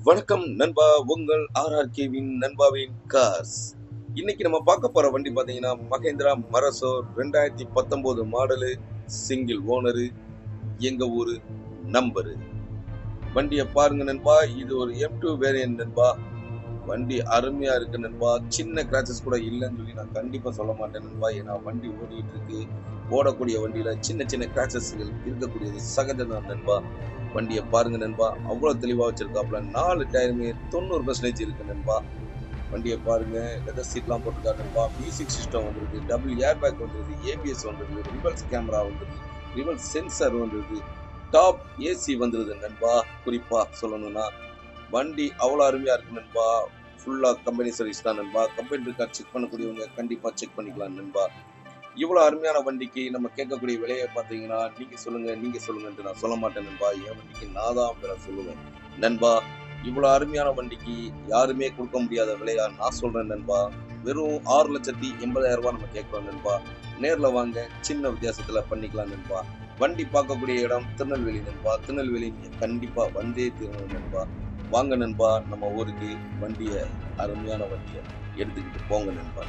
வணக்கம் நண்பா, உங்கள் ஆர்ஆர்கேவின் நண்பாவின் கார்ஸ். இன்னைக்கு நம்ம பார்க்க போற வண்டி பாத்தீங்கன்னா மகேந்திரா மரசோ 2019 மாடலு, சிங்கிள் ஓனரு, எங்க ஊரு நம்பரு. வண்டியை பாருங்க நண்பா, இது ஒரு M2 வேரியன்ட் நண்பா. வண்டி அருமையா இருக்கு நண்பா. சின்ன கிராச்சஸ் கூட இல்லைன்னு சொல்லி நான் கண்டிப்பா சொல்ல மாட்டேன் நண்பா. ஏன்னா வண்டி ஓடிட்டு இருக்கு. ஓடக்கூடிய வண்டியில சின்ன சின்ன கிராச்சஸ்கள் இருக்கக்கூடியது சகஜம் தான் நண்பா. வண்டியை பாருங்க நண்பா, அவ்வளவு தெளிவா வச்சிருக்காப்ல. 4 டயருமே 90% இருக்கு நண்பா. வண்டியை பாருங்க, லெதர் சீட்லாம் போட்டிருக்காரு நண்பா. மியூசிக் சிஸ்டம் வந்துருக்கு, டபுள் ஏர் பேக் வந்துருக்கு, ABS வந்துருக்கு, ரிவர்ஸ் கேமரா வந்துருக்கு, ரிவர்ஸ் சென்சார் வந்துருக்கு, டாப் ஏசி வந்துருது நண்பா. குறிப்பா சொல்லணும்னா வண்டி அவ்வளோ அருமையா இருக்கு நண்பா. ஃபுல்லா கம்பெனி சர்வீஸ் தான் நண்பா. கம்பெனி ரெக்கார்ட் செக் பண்ணக்கூடியவங்க கண்டிப்பா செக் பண்ணிக்கலாம் நண்பா. இவ்வளவு அருமையான வண்டிக்கு நம்ம கேட்கக்கூடிய விலையை பார்த்தீங்கன்னா நீங்க சொல்லுங்கன்ட்டு நான் சொல்ல மாட்டேன் நண்பா. என் வண்டிக்கு நான் தான் விலை சொல்லுவேன் நண்பா. இவ்வளவு அருமையான வண்டிக்கு யாருமே கொடுக்க முடியாத விலையா நான் சொல்றேன் நண்பா. வெறும் 6,80,000 நம்ம கேட்கிறோம் நண்பா. நேர்ல வாங்க, சின்ன வித்தியாசத்துல பண்ணிக்கலாம் நண்பா. வண்டி பார்க்கக்கூடிய இடம் திருநெல்வேலி நண்பா. திருநெல்வேலி நீங்க கண்டிப்பா வந்தே தீரணும் நண்பா. வாங்க நண்பா, நம்ம ஊருக்கு அருமையான வண்டியை எடுத்துக்கிட்டு போங்க நண்பா.